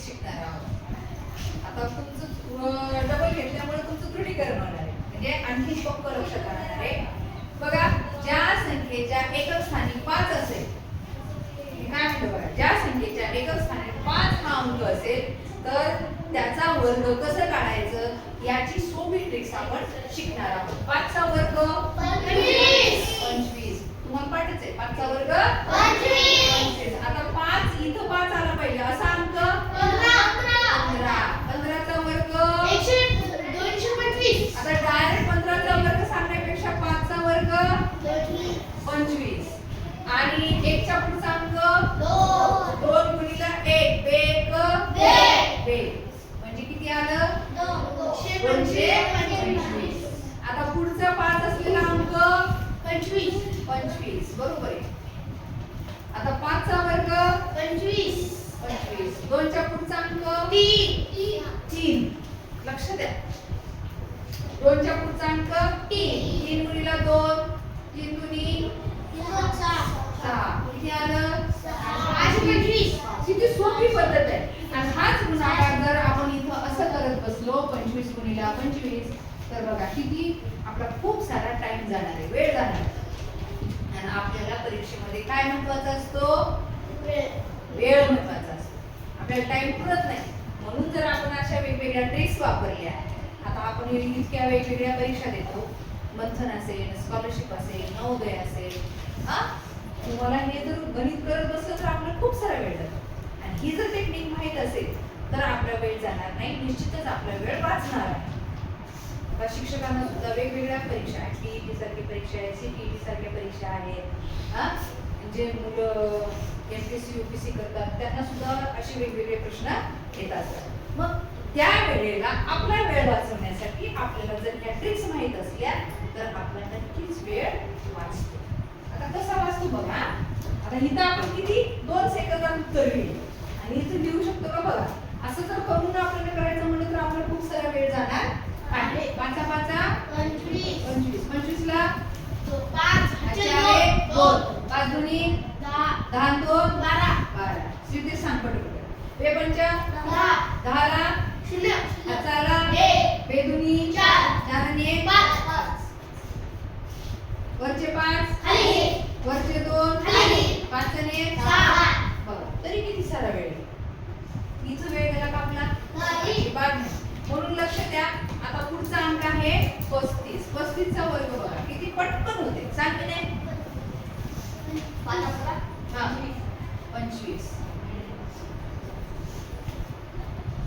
शिकणार आहोत. आता तुमचं डबल घेतल्यामुळे तुमचं दृढीकरण होणार आहे, म्हणजे आणखी पक्क लक्षात राहणार आहे. बघा, ज्या संख्येच्या एकक स्थानी 5 असेल, काय म्हणतो बघा, ज्या संख्येच्या एकक स्थानी 5 हा अंक असेल तर त्याचा वर्ग कसं काढायचं याची सोपी ट्रिक्स आपण शिकणार आहोत. 5 चा वर्ग 25. तुम्हाला पाठच आहे 5 चा वर्ग 25. आता 5 इथं 5 आला पाहिजे असा अंक 15. 15 चा वर्ग 225. आता डायरेक्ट 15 चा वर्ग सांगण्यापेक्षा 5 चा वर्ग 25 आणि 1 च्या पुढचा अंक 2 गुणिले 1 बेक म्हणजे किती आलं 225. आता पुढचा 5 असलेला अंक 25 बरोबर आहे. आता 5 चा वर्ग 25. 2 च्या पुढचा अंक 3. लक्ष द्या, 2 च्या पुढचा अंक 3 गुणिले 2 3 दुनी 6 किती आलं 25. किती सोपी पद्धत आहे. आणि हाच गुणाकार जर आपण इथं असं करत बसलो 25 गुणिले 25 तर बघा किती आपला खूप सारा टाइम जाणार आहे, वेळ जाणार आहे. आणि आपल्याला परीक्षेमध्ये काय महत्त्वाचा असतो, वेळ महत्त्वाचा असतो. आपल्याला टाइम पुरत नाही, म्हणून जर आपण अशा वेगवेगळ्या ट्रिक्स वापरल्या. आता आपण इतक्या वेगवेगळ्या परीक्षा देतो, मंथन असेल, स्कॉलरशिप असेल, नवोदय असेल, तुम्हाला हे जर गणित करत बसलं तर आपल्याला खूप सारा वेळ जातो. आणि ही जर टेक्निक माहित असेल तर आपला वेळ जाणार नाही, निश्चितच आपला वेळ वाचणार आहे. आता शिक्षकांना सुद्धा वेगवेगळ्या परीक्षा आहेत, टीईटी सारखी परीक्षा आहे, सीटीईटी सारख्या परीक्षा आहेत. जे मुलं एमपीएससी यूपीएससी करतात त्यांना सुद्धा असे वेगवेगळे प्रश्न येत असतात. मग त्या वेळेला आपला वेळ वाचवण्यासाठी आपल्याला जर ह्या ट्रिक्स माहित असल्या तर आपला नक्कीच वेळ वाचतो. आता कसा वाचतो बघा. आता इथं आपण किती 2 सेकंदात उत्तर लिहिलं आणि इथं लिहू शकतो का बघा. असं जर करून आपल्याला करायचं म्हणलं तर आपल्याला खूप सारा वेळ जाणार आहे. 5 25 25 ला 5 2 5 दुनी 10 2 12 सिद्धेश सांग पटकन. 2 5 10 ला 0 5 ला 1 2 दुनी 4 4 आणि 1 5 वरचे 5 खाली वरचे 2 खाली 5 आणि 1 6. बघा तरी किती सारा वेळ इथं वेळ गेला का आपला नाही. म्हणून लक्ष द्या. आता पुढचा अंक आहे 35. 35 चा वर्ग बघा किती पटकन होते, सांग की नाही. 25.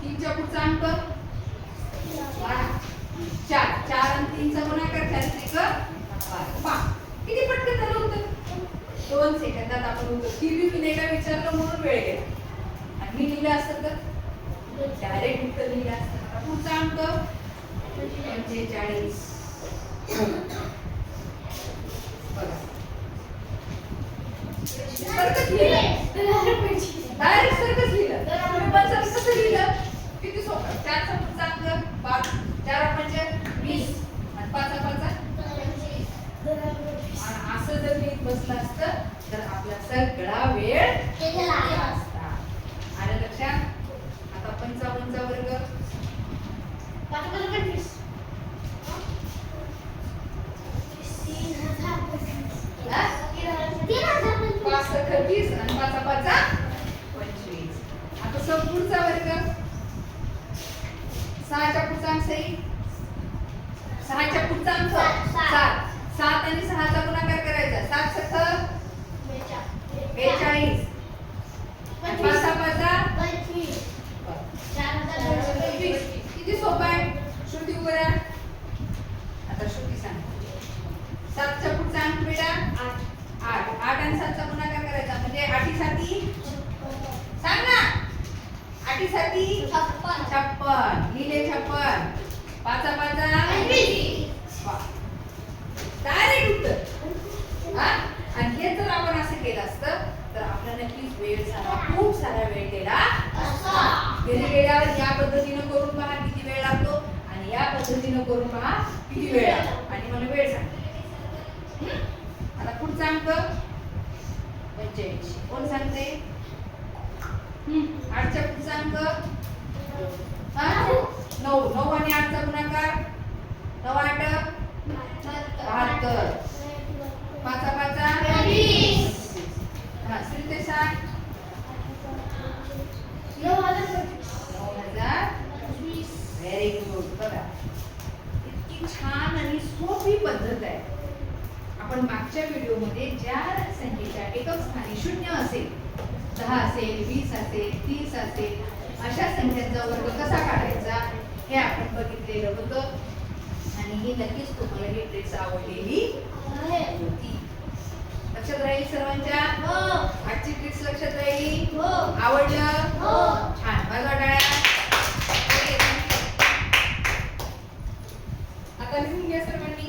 3 च्या पुढचा अंक 4. 4 आणि 3 चा गुणाकार 4 त्रिक 12. किती पटकन झालं होतं. 2 सेकंदात आपण उत्तर. टीव्ही मी एकदा विचारलं म्हणून वेळ गेला आणि मी लिहिलं असतं तर डायरेक्ट उत्तर लिहिलं असतं. पुढचा अंक 45. बघा सरकच लिहिलं, डायरेक्ट सरकच लिहिलं. तुम्ही पण कसं लिहिलं किती सोपं. 4 चा पुढचा अंक 5 4 5 20 आणि 5 5 आणि असं जर लिहित बसलं असतं तर आपला सगळा वेळ गेला असता. आलं लक्षात. आता 55 चा वर्ग 5 25 आणि 5 5 25. आता संपूर्णचा वर्ग 6 च्या पुढचा अंक 6 च्या पुढचा अंक 7. 7 आणि 6 चा गुणाकार करायचा. 7 7 42 आणि 5 5 25. किती सोपं आहे. श्रुती उभं राहा. आता श्रुती सांग. 7 च्या पुढचा अंक बेटा 8. 8 आणि 7 चा गुणाकार करायचा म्हणजे 8 साठी सांग ना. 8 साठी 56 लिहिले 56. 5 5 डायरेक्ट उत्तर. आणि हे जर आपण असं केलं असतं तर आपल्याला नक्कीच वेळ झाला, खूप सारा वेळ गेला असता. घरी गेल्यावर या पद्धतीने करून पहा किती वेळ लागतो आणि या पद्धतीने करून पहा किती वेळ लागतो आणि मला वेळ सांगा. आता पुढचा अंक 85. कोण सांगते. 8च्या पुढचा अंक 9. 9 आणि 8चा गुणाकार 9 8 72. 5 5 20. हा श्री ते सांग 9020. Very good. बघा इतकी छान आणि सोपी पद्धत आहे. आपण मागच्या व्हिडिओमध्ये ज्या संख्येच्या एकक स्थानी 0 असेल, 10 असेल, 20 असेल, 30 असेल, अशा संख्यांचा वर्ग कसा काढायचा हे आपण बघितलेलं होतं. आणि ही नक्कीच तुम्हाला ही ट्रिक्स आवडलेली होती. लक्षात राहील सर्वांच्या? आजची ट्रिक्स लक्षात राहिली? आवडलं? छान. वाजवा टाळ्या. आता लिहून घ्या सर्वांनी.